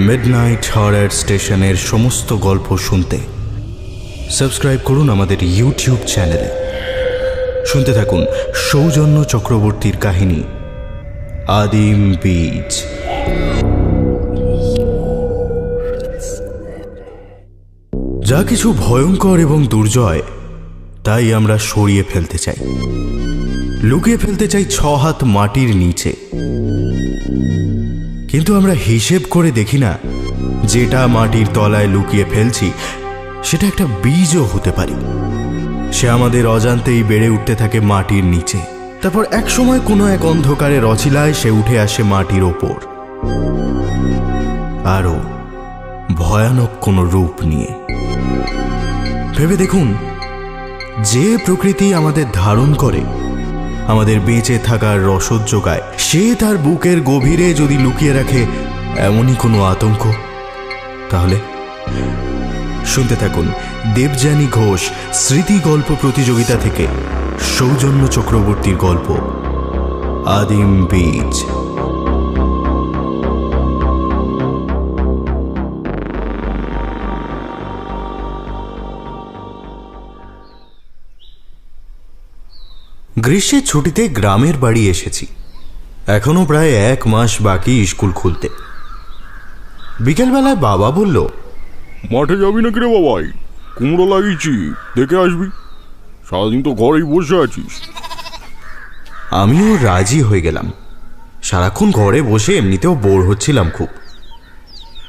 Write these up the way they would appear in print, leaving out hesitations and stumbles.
Midnight horror স্টেশনের সমস্ত গল্প শুনতে সাবস্ক্রাইব করুন আমাদের ইউটিউব চ্যানেলে। শুনতে থাকুন সৌজন্য চক্রবর্তীর কাহিনী আদিম বীজ। যা কিছু ভয়ঙ্কর এবং দুর্জয় তাই আমরা সরিয়ে ফেলতে চাই, লুকিয়ে ফেলতে চাই 6 হাত মাটির নিচে। কিন্তু আমরা হিসেব করে দেখি না যেটা মাটির তলায় লুকিয়ে ফেলছি সেটা একটা বীজও হতে পারে। সে আমাদের অজান্তেই বেড়ে উঠতে থাকে মাটির নিচে, তারপর এক সময় কোনো এক অন্ধকারের অছিলায় সে উঠে আসে মাটির ওপর, আরো ভয়ানক কোনো রূপ নিয়ে। ভেবে দেখুন, যে প্রকৃতি আমাদের ধারণ করে, আমাদের বেঁচে থাকার রসদ যোগায়, সে তার বুকের গভীরে যদি লুকিয়ে রাখে এমনই কোনো আতঙ্ক, তাহলে শুনতে থাকুন দেবযানী ঘোষ স্মৃতি গল্প প্রতিযোগিতা থেকে সৌজন্য চক্রবর্তীর গল্প আদিম বীজ। গ্রীষ্মের ছুটিতে গ্রামের বাড়ি এসেছি। এখনো প্রায় 1 মাস বাকি স্কুল খুলতে। বিকেলবেলায় বাবা বলল, মাঠে যাবি নাকি রে বাবাই? কুমড়ো লাগিয়েছি, দেখে আসবি। সারাদিন তো ঘরেই বসে আছিস। আমিও রাজি হয়ে গেলাম। সারাক্ষণ ঘরে বসে এমনিতেও বোর হচ্ছিলাম খুব।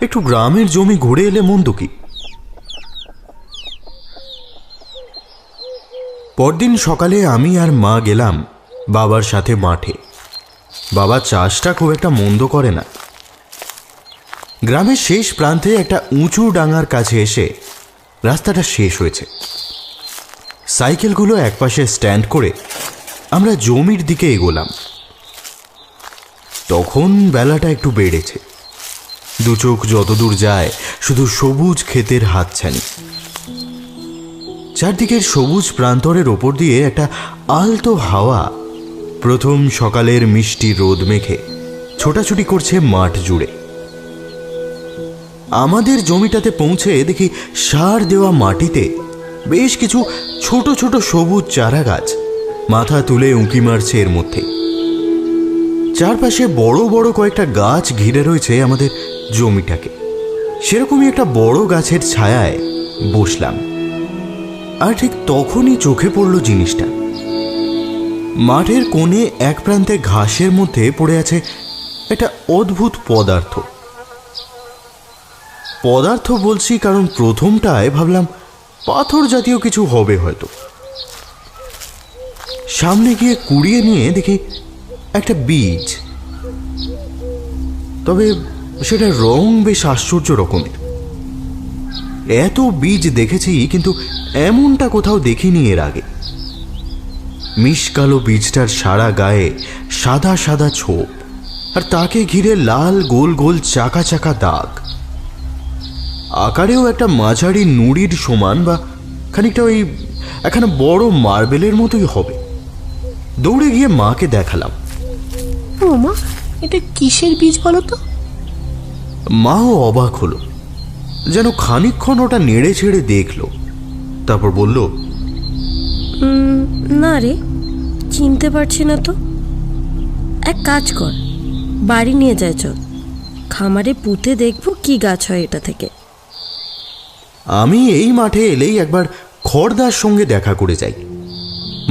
একটু গ্রামের জমি ঘুরে এলে মন্দ কি। পরদিন সকালে আমি আর মা গেলাম বাবার সাথে মাঠে। বাবা চাষটা খুব একটা মন্দ করে না। গ্রামের শেষ প্রান্তে একটা উঁচু ডাঙার কাছে এসে রাস্তাটা শেষ হয়েছে। সাইকেলগুলো একপাশে স্ট্যান্ড করে আমরা জমির দিকে এগোলাম। তখন বেলাটা একটু বেড়েছে। দু চোখ যতদূর যায় শুধু সবুজ ক্ষেতের হাতছানি। চারদিকের সবুজ প্রান্তরের ওপর দিয়ে একটা আলতো হাওয়া প্রথম সকালের মিষ্টি রোদ মেখে ছোটাছুটি করছে মাঠ জুড়ে। আমাদের জমিটাতে পৌঁছে দেখি সার দেওয়া মাটিতে বেশ কিছু ছোট ছোট সবুজ চারা গাছ মাথা তুলে উঁকি মারছে এর মধ্যে। চারপাশে বড় বড় কয়েকটা গাছ ঘিরে রয়েছে আমাদের জমিটাকে। সেরকমই একটা বড় গাছের ছায়ায় বসলাম। আর ঠিক তখনই চোখে পড়ল জিনিসটা। মাঠের কোণে এক প্রান্তে ঘাসের মধ্যে পড়ে আছে একটা অদ্ভুত পদার্থ। পদার্থ বলছি কারণ প্রথমটায় ভাবলাম পাথর জাতীয় কিছু হবে হয়তো। সামনে গিয়ে কুড়িয়ে নিয়ে দেখি একটা বীজ। তবে সেটা রং বেশ আশ্চর্য রকমের। এত বীজ দেখেছি কিন্তু এমনটা কোথাও দেখিনি এর আগে। মিশকালো বীজটার সারা গায়ে সাদা সাদা ছোপ, আর তাকে ঘিরে লাল গোল গোল চাকা চাকা দাগ। আকারেও একটা মাঝারি নুড়ির সমান বা খানিকটা ওই এখানে বড় মার্বেলের মতোই হবে। দৌড়ে গিয়ে মাকে দেখালাম। ও মা, এটা কিসের বীজ বলো তো? মাও অবাক হলো, যেন খানিকক্ষণ ওটা নেড়ে ছেড়ে দেখলো, তারপর বলল, না রে, চিনতে পারছি না তো। এক কাজ কর, বাড়ি নিয়ে যায় চল, খামারে পুঁতে দেখবো কি গাছ হয় এটা থেকে। আমি এই মাঠে এলেই একবার খড়দার সঙ্গে দেখা করে যাই।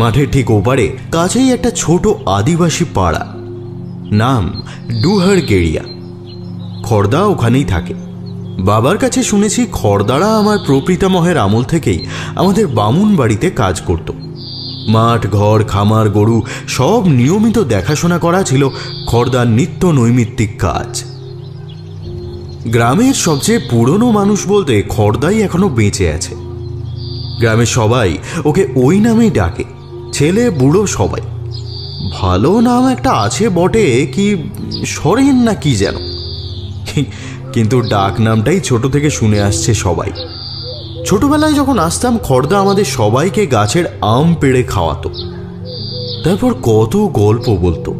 মাঠের ঠিক ওপারে কাছেই একটা ছোট আদিবাসী পাড়া, নাম ডুহার গেড়িয়া। খড়দা ওখানেই থাকে। বাবার কাছে শুনেছি খড়দারা আমার প্রপিতামহের আমল থেকেই আমাদের বামুন বাড়িতে কাজ করত। মাঠ ঘর খামার গরু সব নিয়মিত দেখাশোনা করা ছিল খড়দার নিত্য নৈমিত্তিক কাজ। গ্রামের সবচেয়ে পুরনো মানুষ বলতে খড়দাই এখনো বেঁচে আছে। গ্রামের সবাই ওকে ওই নামেই ডাকে, ছেলে বুড়ো সবাই। ভালো নাম একটা আছে বটে, কি সরেন না কি যেন, কিন্তু ডাক নামটাই ছোট থেকে শুনে আসছে সবাই। ছোটবেলায় যখন আসতাম খড়দা আমাদের সবাইকে গাছের আম পেড়ে খাওয়াতো, তারপর কত গল্প বলতো।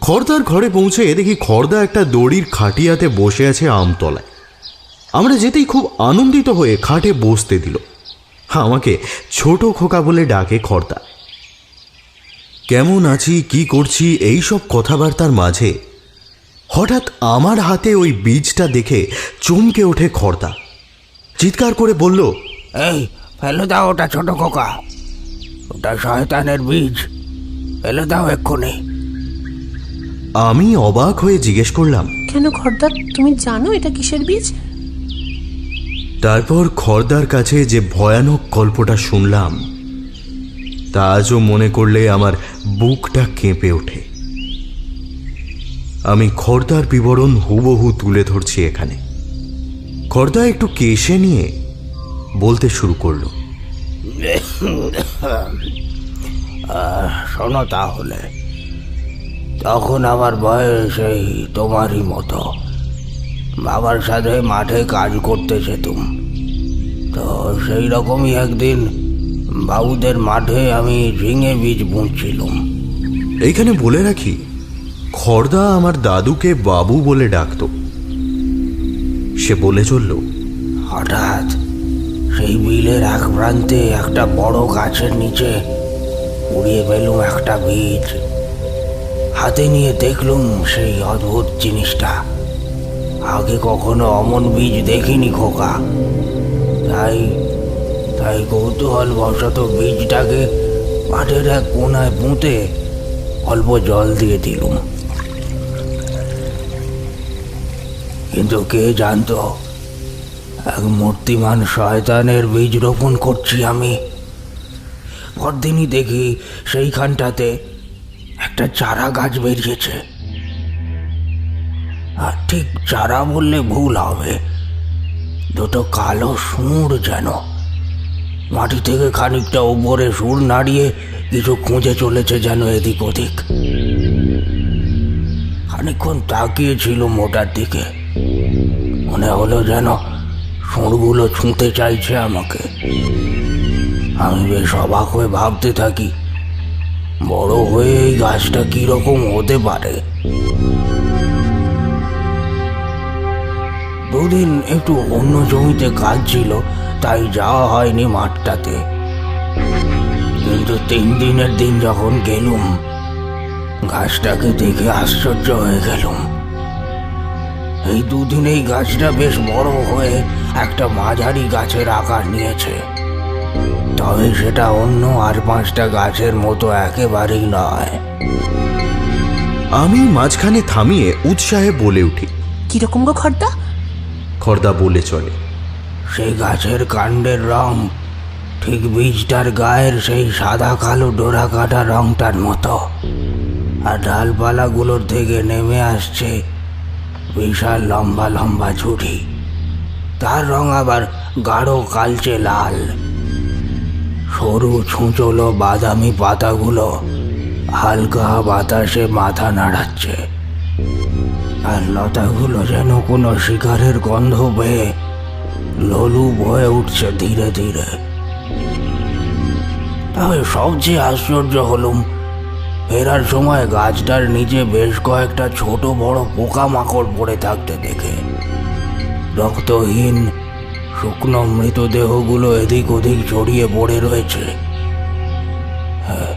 খড়দার ঘরে পৌঁছে দেখি খড়দা একটা দড়ির খাটিয়াতে বসে আছে আমতলায়। আমরা যেতেই খুব আনন্দিত হয়ে খাটে বসতে দিল। আমাকে ছোট খোকা বলে ডাকে খড়দা। কেমন আছি, কি করছি, এই সব কথাবার্তার মাঝে হঠাৎ আমার হাতে ওই বীজটা দেখে চমকে ওঠে খড়দা। চিৎকার করে বলল, এই ফেলে দাও ওটা ছোট খোকা, ওটা শয়তানের বীজ, ফেলে দাও এক্ষুনি। আমি অবাক হয়ে জিজ্ঞেস করলাম, কেন খড়দা, তুমি জানো এটা কিসের বীজ? তারপর খড়দার কাছে যে ভয়ানক গল্পটা শুনলাম তা আজও মনে করলে আমার বুকটা কেঁপে ওঠে। আমি খড়দার বিবরণ হুবহু তুলে ধরছি এখানে। খড়দা একটু কেশে নিয়ে বলতে শুরু করলো, শোনো তাহলে, তখন আমার বয়স এই তোমারই মতো। বাবার সাথে মাঠে কাজ করতে যেতুম। তো সেই রকমই একদিন বাবুদের মাঠে আমি ঝিঙে বীজ বুনছিলাম। এইখানে বলে রাখি, খড়দা আমার দাদুকে বাবু বলে ডাকত। সে বলে চলল, হঠাৎ সেই বিলের এক প্রান্তে একটা বড় গাছের নিচে উড়িয়ে পেলুম একটা বীজ। হাতে নিয়ে দেখলুম সেই অদ্ভুত জিনিসটা। আগে কখনো অমন বীজ দেখিনি খোকা। তাই তাই কৌতূহল বশত বীজটাকে মাঠের এক কোনায় পুঁতে অল্প জল দিয়ে দিলুম। কিন্তু কে জানতো এক মূর্তিমান শয়তানের বীজ রোপণ করছি আমি। পরদিনই দেখি সেইখানটাতে একটা চারা গাছ বেরিয়েছে। আর ঠিক চারা বললে ভুল হবে, দুটো কালো সুর যেন মাটি থেকে খানিকটা উপরে সুর নাড়িয়ে কিছু খুঁজে চলেছে যেন এদিক ওদিক। খানিকক্ষণ তাকিয়েছিল মোটার দিকে, মনে হলো যেন সুরগুলো ছুঁতে চাইছে আমাকে। আমি বেশ অবাক হয়ে ভাবতে থাকি, বড় হয়ে এই গাছটা কিরকম হতে পারে। দুদিন একটু অন্য জমিতে কাজ ছিল, তাই যাওয়া হয়নি মাঠটাতে। কিন্তু 3 দিনের দিন যখন গেলুম, গাছটাকে দেখে আশ্চর্য হয়ে গেলুম। এই 2 দিনেই গাছটা বেশ বড় হয়ে একটা মাঝারি গাছের আকার নিয়েছে। তবে সেটা অন্য আর 5টা গাছের মতো একেবারেই নয়। আমি মাঝখানে থামিয়ে উৎসাহে বলে উঠি, কিরকম গো খড়দা? খড়দা বলে চলে, সেই গাছের কাণ্ডের রং ঠিক বীজটার গায়ের সেই সাদা কালো ডোরা কাটা রংটার মতো। আর ডালপালাগুলোর থেকে নেমে আসছে বিশাল লম্বা লম্বা ঝুড়ি। তার রং আবার গাঢ় কালচে লাল। সরু ছুঁচলো বাদামি পাতাগুলো হালকা বাতাসে মাথা নাড়াচ্ছে। আর লতাগুলো যেন কোনো শিকারের গন্ধ পেয়ে লোলুপ হয়ে উঠছে ধীরে ধীরে। তবে সবচেয়ে আশ্চর্য হলুম ফেরার সময় গাছটার নিচে বেশ কয়েকটা ছোট বড় পোকামাকড় পড়ে থাকতে দেখে। রক্তহীন শুকনো মৃতদেহগুলো এদিক ওদিক ছড়িয়ে পড়ে রয়েছে। হ্যাঁ,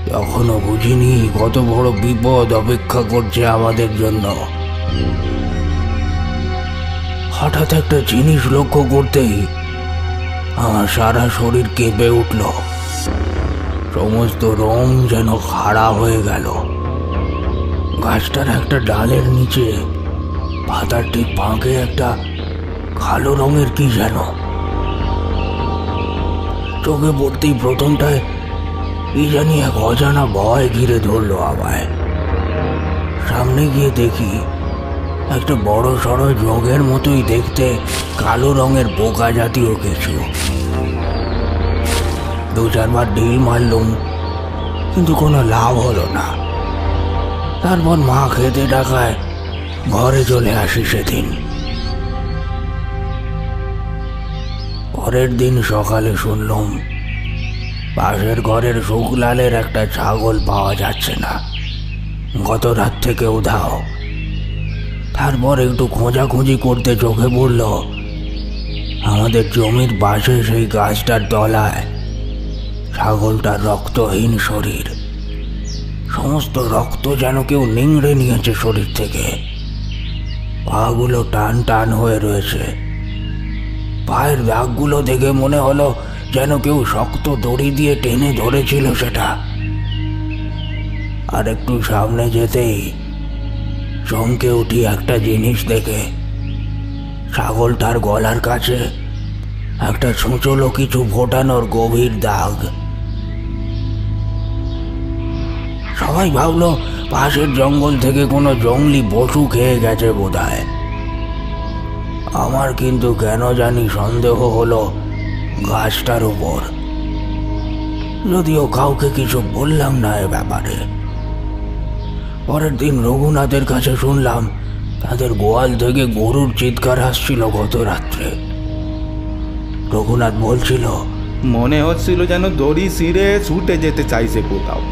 তখনও বুঝিনি কত বড় বিপদ অপেক্ষা করছে আমাদের জন্য। হঠাৎ একটা জিনিস লক্ষ্য করতেই আমার সারা শরীর কেঁপে উঠল। সমস্ত রং যেন খাড়া হয়ে গেল। গাছটার একটা ডালের নিচে পাতার ঠিক ফাঁকে একটা কালো রঙের কি যেন। চোখে পড়তেই প্রথমটায় কি জানি এক অজানা ভয় ঘিরে ধরলো আমায়। সামনে গিয়ে দেখি একটা বড় সড়ো যোগের মতোই দেখতে কালো রঙের পোকা জাতীয় কিছু। 2-4 বার ঢিল মারলুম, কিন্তু কোনো লাভ হলো না। তারপর মা খেতে ডাকায় ঘরে চলে আসি সেদিন। পরের দিন সকালে শুনলুম পাশের ঘরের শুকলালের একটা ছাগল পাওয়া যাচ্ছে না। গত রাত থেকে উধাও। তারপর একটু খোঁজাখুঁজি করতে চোখে পড়ল আমাদের জমির পাশে সেই গাছটার তলায় ছাগলটার রক্তহীন শরীর। সমস্ত রক্ত যেন কেউ নিংড়ে নিয়েছে শরীর থেকে। পাগুলো টান টান হয়ে রয়েছে। পায়ের দাগগুলো দেখে মনে হলো যেন কেউ শক্ত দড়ি দিয়ে টেনে ধরেছিল সেটা। আর একটু সামনে যেতেই চমকে উঠি একটা জিনিস দেখে। ছাগলটার গলার কাছে একটা ছুঁচলো কিছু ফোটানোর গভীর দাগ। সবাই ভাবলো পাশের জঙ্গল থেকে কোনো জঙ্গলি পশু খেয়ে গেছে বোধহয়। আমার কিন্তু কেন জানি সন্দেহ হলো গাছটার উপর, যদিও কাউকে কিছু বললাম না এ ব্যাপারে। পরের দিন রঘুনাথের কাছে শুনলাম তাদের গোয়াল থেকে গরুর চিৎকার আসছিল গত রাত্রে। রঘুনাথ বলছিল, মনে হচ্ছিল যেন দড়ি ছিঁড়ে ছুটে যেতে চাইছে কোথাও।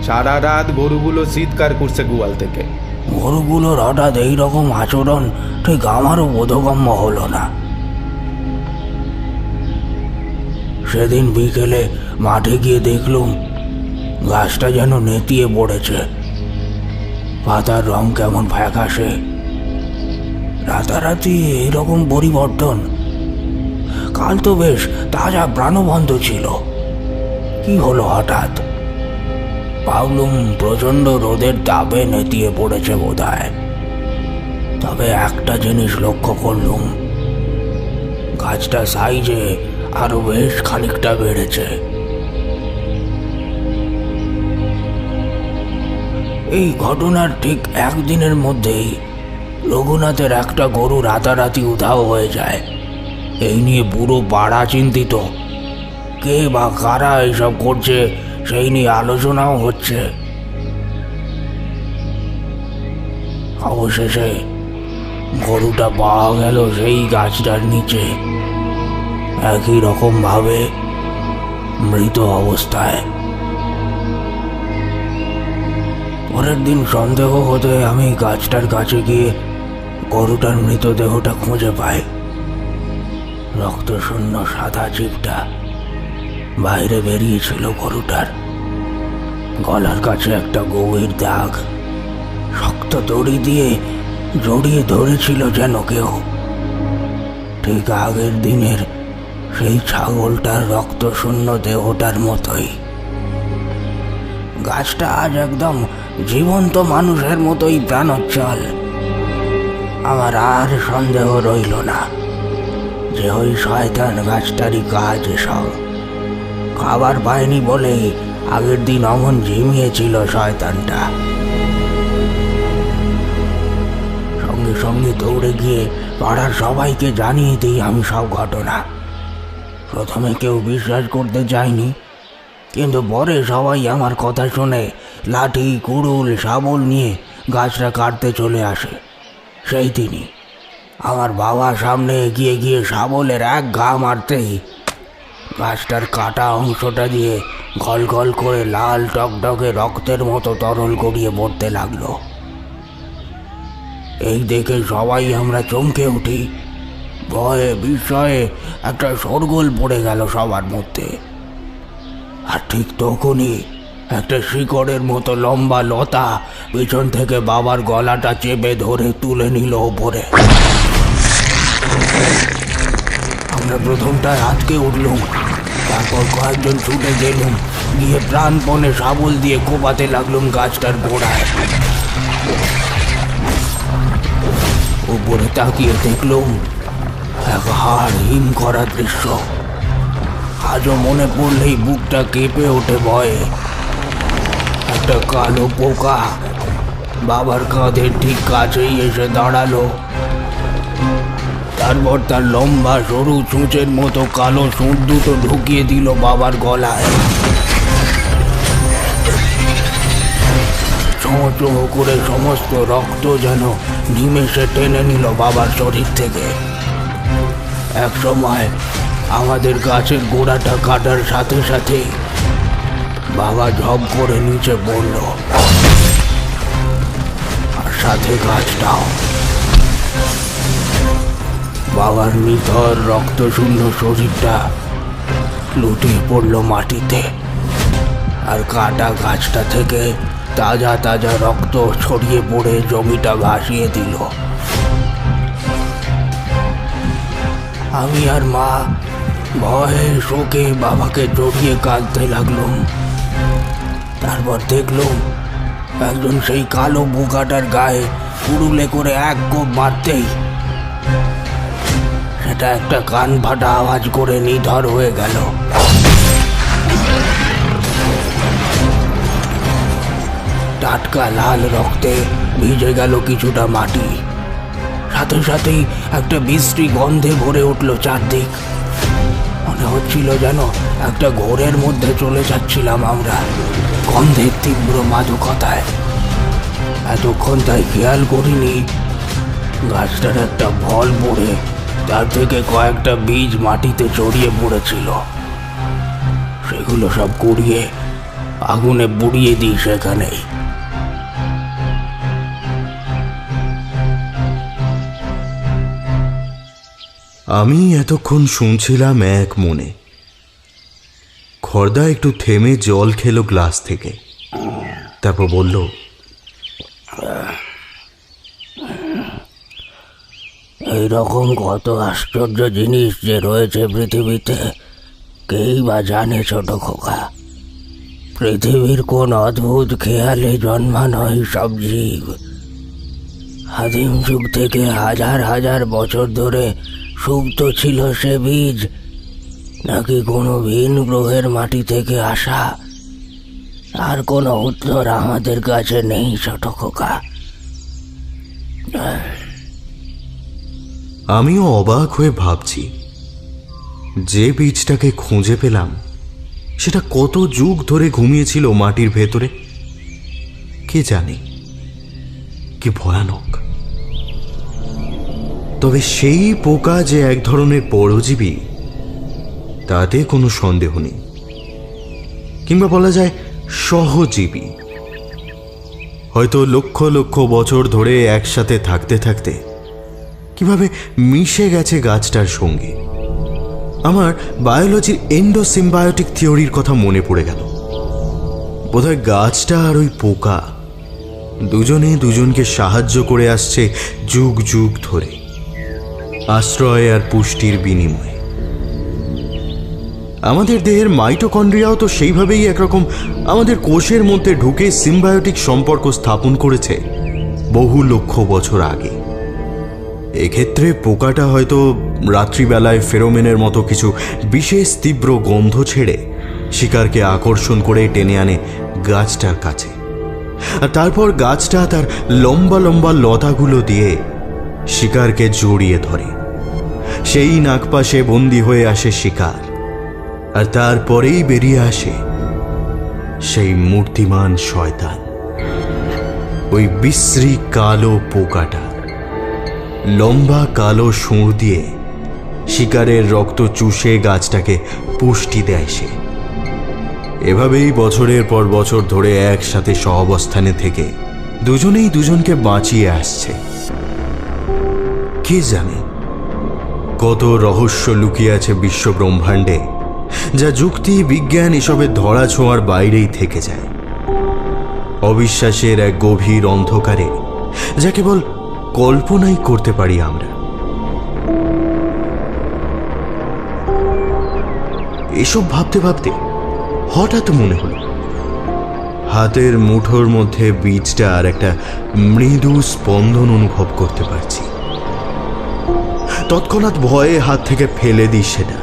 সারা রাত গরুগুলো চিৎকার করছে গোয়াল থেকে। গরুগুলোর হঠাৎ এইরকম আচরণ ঠিক আমারও বোধগম্য হলো না। সেদিন বিকেলে মাঠে গিয়ে দেখলুম গাছটা যেন নেতিয়ে পড়েছে। পাতার রং কেমন ফ্যাকাশে। রাতারাতি এরকম পরিবর্তন? কাল তো বেশ তাজা প্রাণবন্ত ছিল, কি হলো হঠাৎ? ভাবলুম প্রচণ্ড রোদের তাপে নেতিয়ে পড়েছে বোধহয়। তবে একটা জিনিস লক্ষ্য করলুম, গাছটা সাইজে আরো বেশ খানিকটা বেড়েছে। এই ঘটনার ঠিক একদিনের মধ্যেই রঘুনাথের একটা গরু রাতারাতি উধাও হয়ে যায়। এই নিয়ে পুরো পাড়া চিন্তিত। কে বা কারা এইসব করছে সেই নিয়ে আলোচনাও হচ্ছে। অবশেষে গরুটা পাওয়া গেল সেই গাছটার নিচে, একই রকম ভাবে মৃত অবস্থায়। পরের দিন সন্দেহ হতে আমি গাছটার কাছে গিয়ে গরুটার মৃতদেহটা খুঁজে পাই। রক্তশূন্য সাদা জিভটা বাইরে বেরিয়েছিল গরুটার। গলার কাছে একটা গভীর দাগ। শক্ত দড়ি দিয়ে জড়িয়ে ধরেছিল যেন কেউ, ঠিক আগের দিনের সেই ছাগলটার রক্তশূন্য দেহটার মতোই। গাছটা আজ একদম জীবন্ত মানুষের মতোই প্রাণোচ্ছল। আমার আর সন্দেহ রইল না যে ওই শয়তান গাছটারই কাজ এসব। খাবার পায়নি বলেই আগের দিন অমন ঝিমিয়েছিল শয়তানটা। সঙ্গে সঙ্গে দৌড়ে গিয়ে পাড়ার সবাইকে জানিয়ে দিই আমি সব ঘটনা। প্রথমে কেউ বিশ্বাস করতে চায়নি, কিন্তু পরে সবাই আমার কথা শুনে লাঠি, কুড়ুল, শাবল নিয়ে গাছটা কাটতে চলে আসে। সেই দিনই আমার বাবা সামনে এগিয়ে গিয়ে শাবলের এক ঘা মারতেই গাছটার কাটা অংশটা দিয়ে গল গল করে লাল টকটকে রক্তের মতো তরল গড়িয়ে পড়তে লাগলো। এই দেখে সবাই আমরা চমকে উঠি। ভয়ে বিস্ময়ে একটা শোরগোল পড়ে গেল সবার মধ্যে। আর ঠিক তখনই একটা শিকড়ের মতো লম্বা লতা পিছন থেকে বাবার গলাটা চেপে ধরে তুলে নিল ওপরে। আমরা প্রথমটায় আটকে উঠলুম, তারপর কয়েকজন ছুটে গেলুম, গিয়ে প্রাণপণে শাবল দিয়ে কোপাতে লাগলুম গাছটার গোড়ায়। উপরে তাকিয়ে দেখলুম এক হাড় হিম করা দৃশ্য। আজও মনে পড়লেই বুকটা কেঁপে ওঠে ভয়ে। একটা কালো পোকা বাবার কাঁধের ঠিক কাছেই এসে দাঁড়ালো। তারপর তার লম্বা সরু চুঁচের মতো কালো সুঁড় দুটো ঢুকিয়ে দিল বাবার গলায়। চোঁ চোঁ করে সমস্ত রক্ত যেন নিমেষে টেনে নিল বাবার শরীর থেকে। এক সময় আমাদের গাছের গোড়াটা কাটার সাথে সাথে বাবা ঝপ করে নিচে পড়ল। সাথে গাছটাও। বাবার নিথর রক্তশূন্য শরীরটা লুটিয়ে পড়ল মাটিতে, আর কাটা গাছটা থেকে তাজা তাজা রক্ত ছড়িয়ে পড়ে জমিটা ভাসিয়ে দিল। আমি আর মা ভয়ে শোকে বাবাকে জড়িয়ে কাঁদতে লাগলাম। তারপর দেখলাম একজন সেই কালো বোকাটার গায়ে কুড়ুলে করে এক কোপ মারতেই সেটা একটা কান ফাটা আওয়াজ করে নিথর হয়ে গেল। টাটকা লাল রক্তে ভিজে গেল কিছুটা মাটি, সাথে সাথেই একটা বিশ্রী গন্ধে ভরে উঠল চারদিক। মনে হচ্ছিল যেন একটা ঘোরের মধ্যে চলে যাচ্ছিলাম আমরা, গন্ধের তীব্র মাদকতায়। এতক্ষণ তাই খেয়াল করিনি গাছটার একটা ফল পড়ে তার থেকে কয়েকটা বীজ মাটিতে ছড়িয়ে পড়েছিল। সেগুলো সব কুড়িয়ে আগুনে পুড়িয়ে দিই সেখানেই। আমি এতক্ষণ শুনছিলাম এক মনে। খর্দা একটু থেমে জল খেলো গ্লাস থেকে, তারপর বলল, এইরকম কত আশ্চর্য জিনিস যে রয়েছে পৃথিবীতে, কেই বা জানে ছোট খোকা। পৃথিবীর কোন অদ্ভুত খেয়ালে জন্মানো সব জীব আদিম যুগ থেকে হাজার হাজার বছর ধরে সুপ্ত ছিল সে বীজ, নাকি কোনো ভিন গ্রহের মাটি থেকে আসা, আর কোনো উত্তর আমাদের কাছে নেই ছোট খোকা। আমিও অবাক হয়ে ভাবছি, যে বীজটাকে খুঁজে পেলাম সেটা কত যুগ ধরে ঘুমিয়েছিল মাটির ভেতরে। কে জানে, কি ভয়ানক। তবে সেই পোকা যে এক ধরনের পরজীবী তাতে কোনো সন্দেহ নেই, কিংবা বলা যায় সহজীবী। হয়তো লক্ষ লক্ষ বছর ধরে একসাথে থাকতে থাকতে কিভাবে মিশে গেছে গাছটার সঙ্গে। আমার বায়োলজির এন্ডোসিম্বায়োটিক থিওরির কথা মনে পড়ে গেল। বোধহয় গাছটা আর ওই পোকা দুজনে দুজনকে সাহায্য করে আসছে যুগ যুগ ধরে, আশ্রয় আর পুষ্টির বিনিময়ে। আমাদের দেহের মাইটোকন্ড্রিয়াও তো সেইভাবেই একরকম আমাদের কোষের মধ্যে ঢুকে সিম্বায়োটিক সম্পর্ক স্থাপন করেছে বহু লক্ষ বছর আগে। এক্ষেত্রে পোকাটা হয়তো রাত্রিবেলায় ফেরোমেনের মতো কিছু বিশেষ তীব্র গন্ধ ছেড়ে শিকারকে আকর্ষণ করে টেনে আনে গাছটার কাছে, আর তারপর গাছটা তার লম্বা লম্বা লতাগুলো দিয়ে শিকারকে জড়িয়ে ধরে। সেই নাগপাশে বন্দী হয়ে আসে শিকার, আর তারপরেই বেরিয়ে আসে সেই মূর্তিমান শয়তান, ওই বিশ্রী কালো পোকাটা। লম্বা কালো সুর দিয়ে শিকারের রক্ত চুষে গাছটাকে পুষ্টি দেয় সে। এভাবেই বছরের পর বছর ধরে একসাথে সহাবস্থানে থেকে দুজনেই দুজনকে বাঁচিয়ে আসছে। কে জানে কত রহস্য লুকিয়ে আছে বিশ্ব ব্রহ্মাণ্ডে, যা যুক্তি বিজ্ঞান এসবের ধরা ছোঁয়ার বাইরেই থেকে যায়। অবিশ্বাসের এক গভীর অন্ধকারে যা কেবল কল্পনাই করতে পারি আমরা। এসব ভাবতে ভাবতে হঠাৎ মনে হলো হাতের মুঠোর মধ্যে বীজটা আর একটা মৃদু স্পন্দন অনুভব করতে পারছি। তৎক্ষণাৎ ভয়ে হাত থেকে ফেলে দিই সেটা।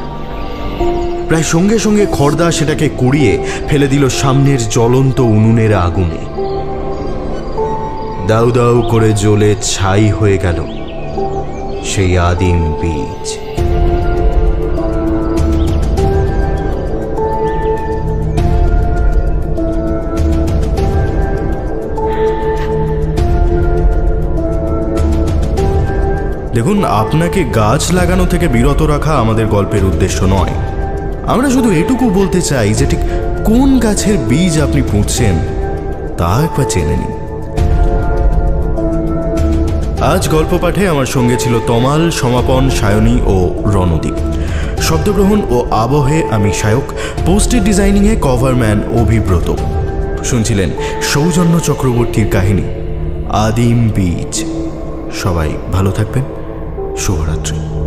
প্রায় সঙ্গে সঙ্গে খর্দা সেটাকে কুড়িয়ে ফেলে দিল সামনের জ্বলন্ত উনুনের আগুনে। দাউ দাউ করে জ্বলে ছাই হয়ে গেল সেই আদিম বীজ। দেখুন, আপনাকে গাছ লাগানো থেকে বিরত রাখা আমাদের গল্পের উদ্দেশ্য নয়। আমরা শুধু এটুকু বলতে চাই যে ঠিক কোন গাছের বীজ আপনি পুঁতছেন তা একবার জেনে নিন। আজ গল্প পাঠে আমার সঙ্গে ছিল তমাল, সমাপন, সায়নী ও রণদীপ। শব্দগ্রহণ ও আবহে আমি সায়ক, পোস্টার ডিজাইনিংয়ে কভারম্যান অভিব্রত। শুনছিলেন সৌজন্য চক্রবর্তীর কাহিনী আদিম বীজ। সবাই ভালো থাকবেন। শুভরাত্রি।